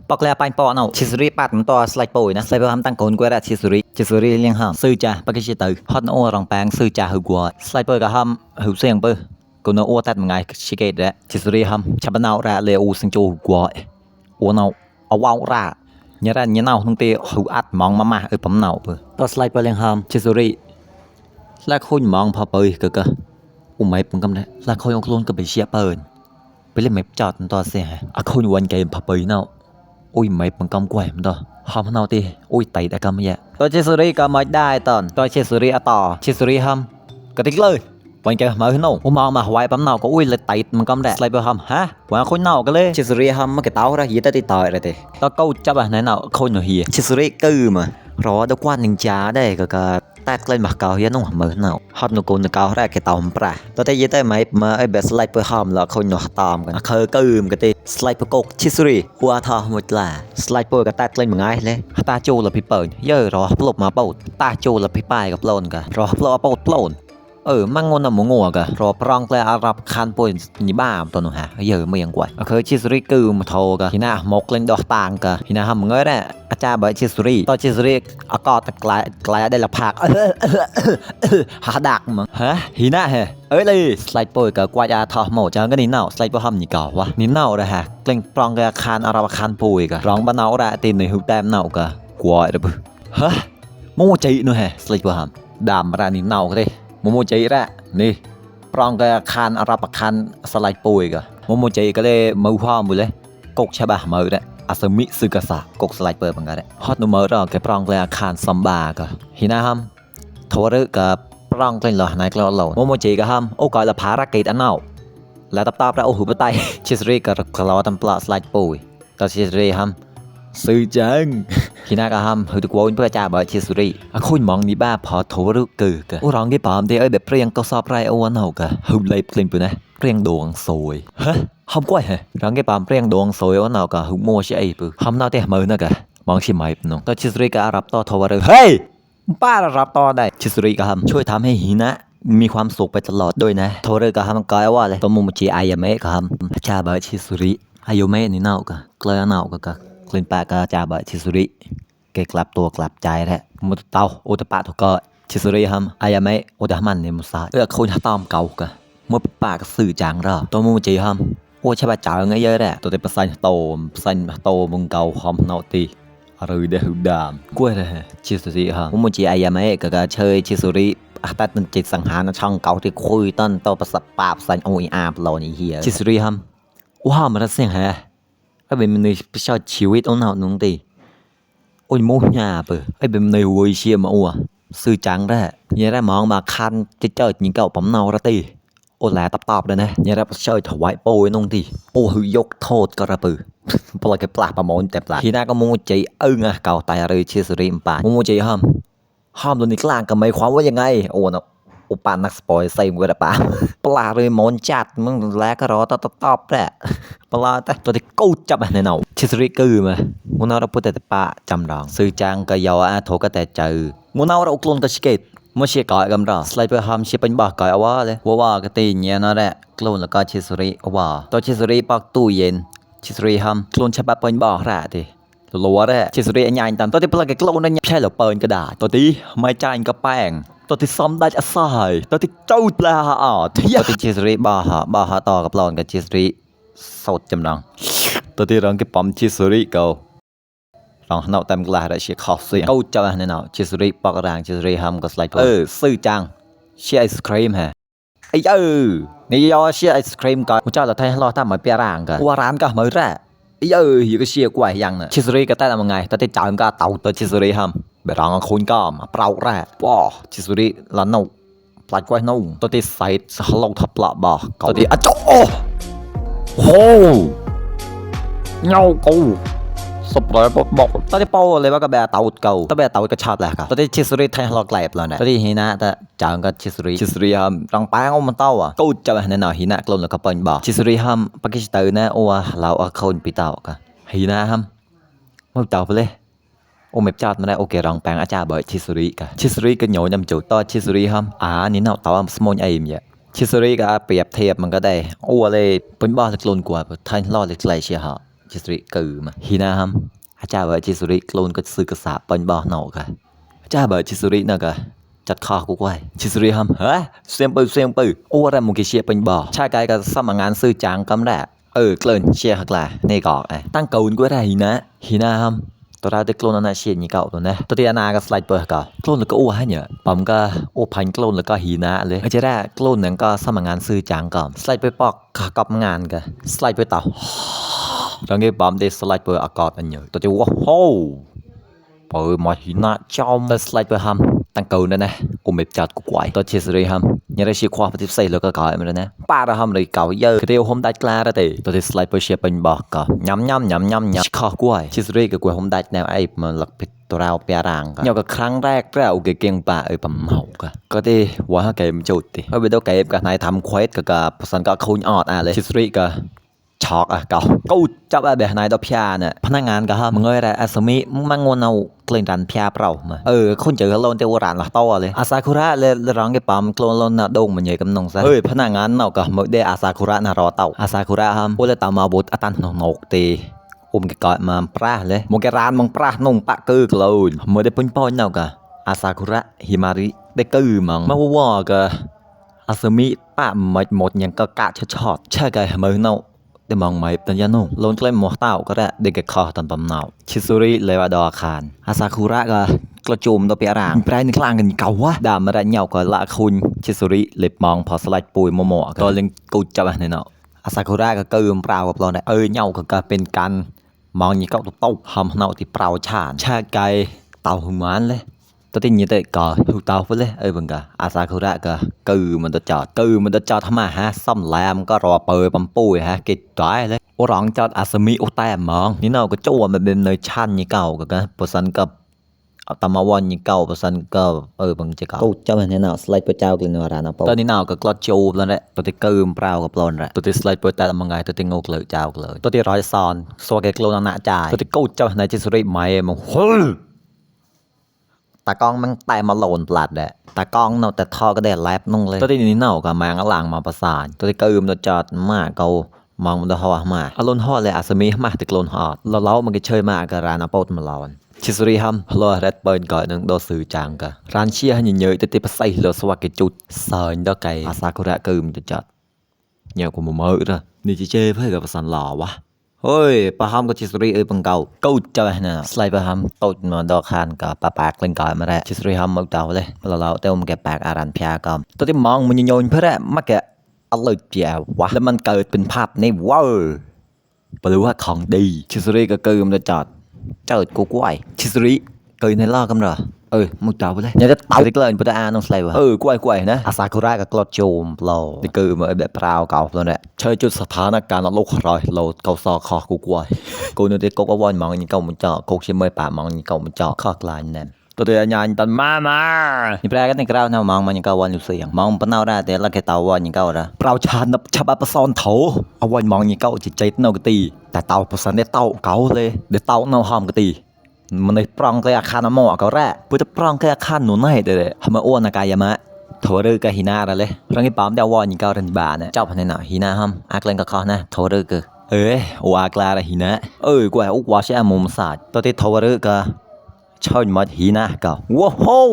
ปอกแล้วไปปอเนาะชิสรีปัดมันต่อสไลด์โปยนะสไลด์ทำตั้งคนกว่าชิสรีเลี้ยงห้ามซื้อจ่าปากกิจตือฮอตโอรองแปงซื้อจ่าหือกว่าสไลด์โปยกับห้ามหือเสียงเปอร์กูนอ้วตัดมันไงชิเกตแล้วชิสรีห้ามชับนาวระเลวสิงจูกว่าอ้วนเอาว้าวระเนี่ยระเนี่ยนาวทั้งเตะหืออัดมองมาปั๊มนาวเปอร์ต่อสไลด์โปยเลี้ยงห้ามชิสรีแล้วคุยมองพอเปยก็ไม่เป็นกำไรแล้วคุยองค์ล้นก็ไปเชียเปิลไปเล่นไม่จอดต่อเสียอ่ะคุยวันเกมพอเปยเนาะอุ้ยไม่เป็นกำกวยมันต่อหอมเนาตีอุ้ยไตแต่กำไม่แย่ตัวเชสรีก็ไม่ได้ตอนตัวเชสรีต่อเชสรีฮัมก็ติ๊กเลยวันเกมมาขึ้นโน่ผมมองมาไว้ปั๊มเนาก็อุ้ยเลยไตมันกำแดดสไลเปอร์ฮัมฮะวันคนเนาก็เลยเชสรีฮัมมันก็เต้าระเหียตติต่อยเลยตีตัวเก้าจับอ่ะไหนเนาคนหนูเหียเชสรีกือมารอดูกวนหนึ่งจ้าได้ก็แตกเลยมาเกาเฮียนุ่งมือเนาฮอตนุกูนเกาแรกแกตอมปลาตัวแต่ยี่แต่ไม่มาไอ้แบบสไลเปอร์ฮัมแล้วคนหนูตอมกันเคยกืมกันตีสไลเปอร์กกชิสรีหัวทอหมดละสไลเปอร์ก็แตกเลยเหมือนไงเลยตาจูละพี่เปิลเยอะรอปลุกมาเปิดตาจูละพี่ป้ายกับโลนกันรอปลุกปลุกมั่งงนน่ะหมูงัวกันรอปรองเลยอารับคันปุ่นนี่บ้าตัวหนูฮะเยอะไม่ยังกว่าเคยชิสรีกืมมาโทกันที่หน้ามกเล่นดอกต่างกันที่หน้าทำมึงเอ้ยเนี่ยอาจารย์บอกชิสรีตอนชิสรีอากาศตะกลายได้ละพักหาดักมั้งฮะที่หน้าฮะเลยสไลด์โปยกับกว่าจะทอหมดจังก็นี่เน่าสไลด์โปยทำนี่ก่อวะนี่เน่าเลยฮะเล่นปรองกับคันอารับคันปุยกันร้องบ้านเน่าได้ตีนในหูแต้มเน่ากันกว่าเลยปุ๊ฮะโม่จีนู่นฮะสไลด์โปยทำดามมาได้นี่เน่าก็ได้โมจิระนี่ปรองกับคันอารับคันสไลด์ปุยกันโมจิก็เลยมือพ่อมือเลยกกใช่ป่ะมือเนี่ยอาสมิซึกษากกสไลด์เปิดเหมือนกันเลยฮอตนูมือเราแกปรองกับคันซัมบากันฮินาฮัมทวารกับปรองกันหล่อในกลอเหล่าโมจิกับฮัมโอ้ก่อยละภารกิจอันเน่าแล้วตับแล้วโอ้หูปะไตชิสรีกับกลอตัมปลาสไลด์ปุยตอนชิสรีฮัมซื้อจังฮินากาฮัมหือตุกวนเพื่อจ่าบอยชิสุรีคุณมองนี่บ้าพอโถรุกือกะร้องกี่ปอมเดี๋ยวแบบเปรียงก็สอบไรเอาวันเอากะหือเลยเพลินไปนะเปรียงดวงสวยฮะหอมกล้วยฮะร้องกี่ปอมเปรียงดวงสวยวันเอากะหือโม่ใช่ปือหอมน่าเตะมือนะกะมองชิมไม่ปนงตอนชิสุรีกะรับต่อโถรุเฮ้ยป้ารับต่อได้ชิสุรีกะฮัมช่วยทำให้หินะมีความสุขไปตลอดด้วยนะโถรุกะฮัมก็ว่าเลยตัวมุมจีอายาเมะกะฮัมจ่าบอยชิสุริอายาเมะนี่เน่ากะเกลือเน่ากะคลินปากาจ่าบะชิสุริเกกลับตัวกลับใจแท้มุดเตาอุตปะทุกข์ชิสุริฮัมอายาเมะอุตมันเนี่ยมุสาคุณตอมเก่ากะมุดปากสื่อจางรอตัวมุจีฮัมโอ้ใช่ป่ะจ่าเงี้ยเยอะแหละตัวเด็กภาษาโตมึงเก่าหอมเนาตีอะไรเดือดดามกล้วยเลยชิสุริฮัมมุจีอายาเมะก็เชยชิสุริตัดเป็นจิตสังหารช่องเก่าที่คุยต้นตัวประสบปราบสันโอยอาบโลนี่เฮียชิสุริฮัมว้ามันเสียงแฮไอ้เป็นมันในประชาชีวิตของเราหนุ่มตีโอ้ยมุ่งหน้าเปอไอ้เป็นในวัยเชียมาอ้วสื่อจังได้ยังได้มองมาคันจะเจอยิงเก่าปั๊มเนาละตีโอ้แหล่ตอบเลยนะยังได้ประชาถวายโป้ยนุ่งตีโอ้หือยกโทษก็ระปือปล่อยกับปลาประมงแต่ปลาทีน่าก็มุ่งใจอ่ะเก่าตายเลยเชียร์สุริมปานมุ่งใจห้ามตัวนี้กลางกับไม่ความว่ายังไงโอ้เนาะอุปานักสปอยใส่เวลาป่าปลาเลยมอนจัดมึงแล้วก็รอตอบแหละปลาแต่ตัวที่กูจับในเนาชิสริกือมางูน่าเราพูดแต่ป่าจำลองซื้อจังก็ยาวโถก็แต่เจองูน่าเรากลุ่นก็ชิเกตมื่อเชียก่อยกำลังสไลเปอร์ฮัมเชียเป็นบ่าก่อยเอาว่าเลยว่าก็ตีเงี้ยนั่นแหละกลุ่นแล้วก็ชิสริว่าตัวชิสริปักตู้เย็นชิสริฮัมกลุ่นฉบับเป็นบ่าแหละทีรัวแหละชิสริอันใหญ่ตามตัวที่ปลากระกลุ่นนั่นใช่หรือเปิลก็ได้ตัวที่ไม่จ่ายก็แป้งตัวที่ซ้อมได้จะสายตัวที่เจ้าปลาที่ตัวที่ชิสริบ้าฮะต่อกับหลอนกับชิสริสดจำลองตัวที่รังกับปั๊มชิสริเก่าลองนอกเต็มกลาได้เชียร์ขอบเสียงเก้าเจ้าเนี่ยเนาะชิสริปากรางชิสริฮัมกับสไลด์ซื้อจังเชียร์ไอศครีมฮะไอ้นี่ยอเชียร์ไอศครีมก่อนกูเจ้าเราไทยรอทำเหมือนเปียร่างกันว่าร้านก็เหมือนแร่ไอ้อยู่ก็เชียร์กว่ายังน่ะชิสริก็ได้ทำไงตัวที่จ่ายก็เต่าตัวชิสริฮัมแบบรังคุณก็มาเปล่าแร่ว้าชิสุริล้านนูปลายกล้วยนูตัวที่ใส่สโลทับปลาบ่ตัวที่อ่ะโอ้เงากูสปรอยบอกตัวที่เป้าเลยว่าก็แบบเต่าเก่าตัวแบบเต่าก็ชอบแหละครับตัวที่ชิสุริไทยหลอกแหลบเลยนะตัวที่ฮินะแต่จ่ายก็ชิสุริฮัมรังแป้งมันเต้าอ่ะกูจะแบบนั้นฮินะกลุ่มแล้วก็เป็นบ่ชิสุริฮัมปากีสถานนะโอ้เราเอาคนไปเต่ากันฮินะฮัมไม่เต่าไปเลยโอเมบจัดมาได้โอเครองแปงอาจารย์บอกชิสุริกันชิสุริก็โยนยำจุดต่อชิสุริฮัมนี่เนาะต่อสมอนไอ้เนี่ยชิสุริก็เปรียบเทียบมันก็ได้โอ้เลยเป็นบ้าเล็กลนกว่าท่านรอดเล็กไรเชียฮะ ชิ ชิสริกือมาฮีนาฮัมอาจารย์ว่าชิสริโคลนก็ซื้อกระสาปันบ่อหนอกะอาจารย์ว่าชิสริน่ะกะจัดคอกูไว้ชิสริฮัมเฮ้ยเสียงปืนโอ้อะไรมึงกิเชียเป็นบ่อชาไกก็สมัครงานซื้อจางกำแรกเกลิ่นเชียหักแหละนี่กอกตั้งเก่ากูได้ฮีนาฮัมตัวเราได้โคลนอันนั้นเชียนี่เก่าตัวนะตัวที่นาก็สไลด์เปิดก่อนโคลนแล้วก็อ้วนเนี่ยปั๊มก็โอ้พันโคลนแล้วก็ฮีนาเลยอาจจะได้โคลนนั้นก็สมัครงานซื้อจางก่อนสไลด์ไปปอกกับงานกันสไลด์ไปต่อตอนนี้ปั๊มได้สไลด์เปิดอากาศอันเยอะตัวที่ว่าโอ้เปิดมาฮีนาจอมแต่สไลด์เปิดฮัมตั้งเก่านั่นนะกูไม่จัดกูไหวตัวเชสเลยฮัมยังได้ชี้ความปฏิเสธแล้วก็ก่อยมันนะป้าเราฮัมเลยเก่าเยอะคือเดียวผมได้กล้าแล้วแต่ตัวที่สไลด์เปิดเชียเป็นบอกก็ย้ำข้อกล้วยเชสเลยกับกูผมได้แนวไอ้มันหลักผิดตัวเราเปียร่างก็เนี่ยก็ครั้งแรกเราเก่งป่าปั๊มเมาก็ได้ว่าเกมจุดดิเพราะเป็นตัวเกมกับนายทำเควสกับภาษาก็คุ้นออดเลยเชสเลยก็ช็อกก็จับแบบนายตัวพิอาเนี่ยพนักงานก็ฮะมึงเอ้ยอาสมิมึงงวนเอากลิ่นรันพิอาเปล่ามาคนเจอเขาโลนเตวรันละต่อเลยอาซาคุระเลยร้องกับปั๊มกลนโลนน่ะโด่งมันใหญ่กับน้องซะพนักงานเนาะก็มึงได้อาซาคุระน่ะรอเต่าอาซาคุระฮะโอ้เลยตามมาบุตรอัตันนกตีแกก่อนมาปลาเลยมึงแกร้านมึงปลานุ่งปะกือกเลยมึงได้ปุ่นป้อนเนาะก็อาซาคุระฮิมาริได้กือมั้งมาว่าก็อาสมิป้าหมดยังก็กะช็อตใช่ไงมึงเนาะแต่มองไม่เป็นยันนุ่งลงเล่นหมวกเต่าก็ได้เด็กคอตอนปั๊มเนาชิซุริเลวาดอคานอาซาคุระก็กระจุมตัวเปียร่างปลายในกลางกันเก่าวะดามมาได้เหนียวก็ละคุณชิซุริเล็บมองพอสไลด์ปุยโมโมก็เล่นกูจับเนี่ยเนาะอาซาคุระก็เกิมเปล่ากับเราเนี่ยเหนียวก็เป็นการมองยี่เก้าตัวเต่าหำเนาที่เปล่าชาญชาไก่เต่าหุ่นมันเลยตัวที่นี่ตัวก็หูเต่าไปเลยบังกะอาซาคุระก็มันตัวจอดทำมาฮะซ่อมแลมก็รอเปิดปั๊มปุยฮะกิดตัวเลยโอร้องจอดอาสมิโอแต่มองนี่เราก็โจมันเป็นเนยชันยี่เก่ากันปสันกับตามวันยี่เก่าปสันก็บางจะเก่ากูเจ้าเนี่ยเนาะสไลด์ไปเจ้ากันเนาะร้านนะปตอนนี้เราก็กลอดโจแล้วแหละตัวที่เปล่ากับปลอนแหละตัวที่สไลด์ไปแต่ละมังไงตัวที่งูเลยเจ้าเลยตัวที่ร้อยซอนสวาเกกโลนาจ่ายตัวที่กูเจ้าในจิสุริไม่มึงตากล้องมันแต่มาโหลนปลัดแหละตากล้องเนาะแต่ท่อก็ได้แลบนุ่งเลยตัวที่นี่เนาะก็แมงหลังมาประสานตัวที่ตัวจอดมากเขามองมันจะห่อมาอารมณ์ห่อเลยอาสมีมาติดลนห่อเรามันก็เชยมากกับร้านอาโปตมาลอนชิสุริฮัมรอเรดเบิร์นก่อนนึงโดสื่อจางกันร้านเชียร์ให้เยอะแต่ติดภาษาเราสวัสดิ์จุดสอนดอกไก่อาซาคุระจะจัดเนี่ยกูมาเด้อนี่จะเจอเพื่อกับภาษาหล่อวะเฮ้ยปะฮัมกับชิสุริบังเก่ากูจะไปนะสไลด์ปะฮัมตูดมาดอกคานกับปะปากเล่นก่อนมาได้ชิสุริฮัมมาเก่าเลยเราเต้ามันแกปากอารันพิากรรมตัวที่มองมันโยนเพื่อมักแกอะไรเจียววะแล้วมันเกิดเป็นภาพในว้าวไปรู้ว่าของดีชิสุริก็มันจะจอดกูกล้วยชิสุริในล่อกันเหรอมึงเต่าไปเลยอย่าจะเต่าที่เกินพุทธาน้องสไลด์วะกล้วยนะอาซาคุระกับกลอดโจมโลที่มาแบบเปล่าเก่าแล้วเนี่ยเชยจุดสถานการณ์โลกรอยโลเกาซอคอกูกล้วยกูนึกได้ก็วนมองอย่างเก่ามันเจาะกูเชื่อไม่ป่ามองอย่างเก่ามันเจาะข้อกลายนั่นตัวเดียร์ยันตันมานี่แปลกันในกราวน่ามองมันยังเก่าวันอยู่เสียงมองปนเอาได้แต่ละแค่เต่าวันยังเก่าละเปล่าชานับชาบะปะซอนเถาเอาวันมองยังเก่าจิตใจเน่ากตีแต่เต่าปะสันได้เต่าเก่าเลยเดี๋ยวเต่าเน่าหอมกตีมันเลยปรองกอาคารน้ำหมอกเขาแร่เพื่อจะปรองกอาคารหนุนให้เลยทำมาอ้วนนากายามะโถรึกหินาอะไรรังที่ปั๊มเดาวอนยิงเก่ารันบาเนี่ยเจ้าพันธุ์หน่อยหินาฮัมอักเลนกับเขานะโถรึกวากลาละหินะกว่าอุกวาเชอมุมศาสตร์ตัวที่โถรึกชอบมาหินะก็ว้าว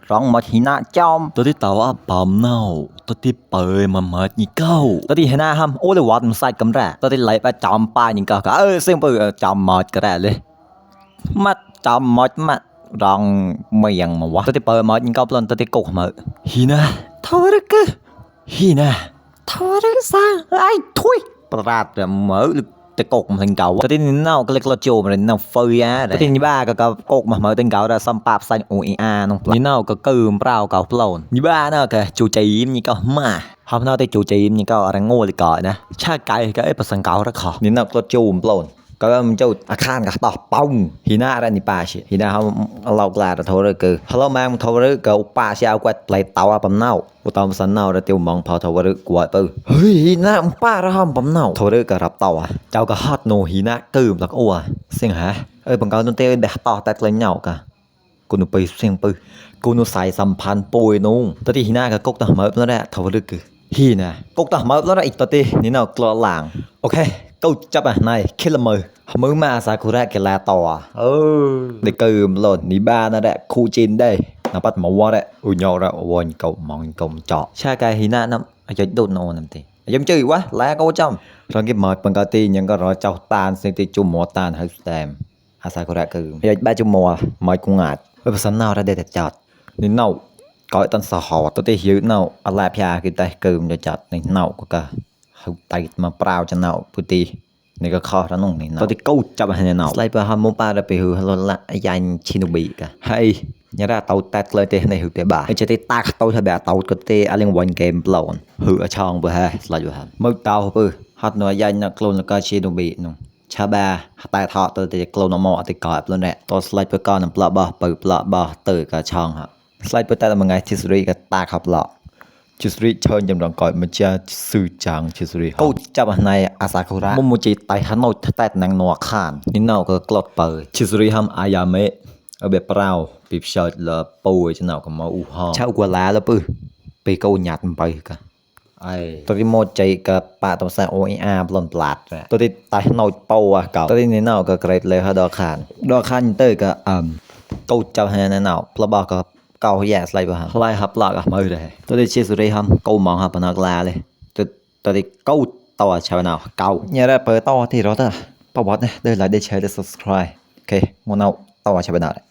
ร้องมาหินะจอมตัวที่เต่าว่าปั๊มเน่าตัวที่เปิดมายิงเก่าตัวที่หินะฮัมโอ้เลยวัดมันใส่กำแร่ตัวที่ไหลไปจอมป้ายิงเก่าก็เสียงเปิดจอมมาก็ได้เลยมัดจอมมัดรองเมียงมาวะตัวที่เปิดมัดยิงเก่าปลนตัวที่กกมาหินะทวรึกหินะทวรึกซะไอ้ทุยประหลาดแต่เหมือนแต่กกมันถึงเก่าตัวที่นี่เน่าก็เล็กละโจมันเน่าเฟียตัวที่นี่บ้าก็กกมาเหมือนถึงเก่าแต่ซัมปาบใส่โอเออาน้องนี่เน่าก็เปล่าเก่าปลนนี่บ้าเน่าก็จูจีมนี่ก็มาทำเน่าแต่จูจีมนี่ก็อะไรโง่เลยก่อนนะชาไก่ก็ภาษาเก่าระขอนี่เน่าก็จูมปลนก็มันจะอาคารกับต่อป้องหินาอะไรนี่ป่าชิหินาเขาเรากลาดโทรเลยคือฮัลโหลแมงโทรเลยก็ป่าเชียวกว่าไหลเตาปั๊มเน่าอุตอมสันเน่าแล้วเตียวมองพอโทรเลยกว่าปื้อเฮ้ยหินาป่าเราห้ามปั๊มเน่าโทรเลยก็รับเตาเจ้าก็ฮอตโนหินาแล้วก็อ้วเสียงฮะบังเกาต้นเตี้ยแบบต่อแต่เลยเหน่ากะกูนูไปเสียงปื้อกูนูใส่สัมพันธ์ปุยนุ่งตัวที่หินาก็กกต่อมาแล้วแหละโทรเลยคือหินะกกต่อมาแล้วอีกตัวที่นี่เน่ากลัวหลังโอเค câu chấp à này khi là mờ mới mà Sakura cái là tỏ để cơ lộn ní ba nó đã khu chín đây nó bắt máu quá đấy ui nhau ra ôi cậu mong cậu chọ cha cái hí nạ nằm ở chỗ đột nổ nằm thì giống chơi quá lá câu trong rồi cái mệt bằng cái ti những cái rồi cháu tan sinh ti chung mùa tan hay stem Sakura cứ bây giờ ba chung mùa mệt cũng ngạt bây giờ nào ra đây để chọt đến nào coi tân sở họ tôi thấy hiểu nào là pia cái tay cơm cho chọt đến nào của cả hụt tay mà prao cho nào puti nàyก็ข้อแล้วน้องนี่นะตอนที่กูจับให้เนี่ยสไลเปอร์ฮาร์โมปาได้ไปหือฮัลโหลละยันชิโนบิกะให้เนี่ยเราเตาแตกเลยเตะในหือเตะบ่าไอ้เจ้าเตะตากเตาทะแบบเตาก็เตะอะไรวันเกมเปล่าหือช่องเบอร์ฮะสไลเปอร์ฮาร์มือเตาเบอร์ฮัดหน่วยยันนักโคลนแล้วก็ชิโนบิน้องชาบาแต่ทอตัวเตะโคลนอมอติกอดแล้วเนี่ยตัวสไลเปอร์ก็นำปลาบ่เปิดปลาบ่ตื่นกับช่องฮะสไลเปอร์แต่ละมันไงทิสรีกับตาขับหล่อชิสริเชิญจำลองก่อนมันจะสื่อจังชิสริกูจับในอาซาคุระมุมจิตไตฮันโนแต่นางนัวขานนี่นอก็กลดเปิดชิสริทำอายาเมะเอาแบบเปล่าปีเชิดละปูจะหนาวกับมาอูฮอเช่ากว่าล้าแล้วปื้อไปกูหยัดมันไปกันไอ้ตัวที่โมจิกับปะตัวใส่โอเออาบลอนปลาดตัวที่ไตฮันโนปูอ่ะเก่าตัวที่นี่นอก็เกรดเลยฮะดอกขานเตอร์ก็กูจับให้ในหนาวพระบอกก็เก่าแย่สไลไปฮะไล่ฮับหลอกอ่ะมือเลยตัวที่ชิสุริฮัมกูมองฮับปนักลาเลยตัวที่กูตัวชาวนาเก่าเนี่ยได้เปิดตัวที่รถอ่ะประวัติเนี่ยได้ไลค์ได้แชร์ได้ subscribe โอเคมันเอาตัวชาวนาเลย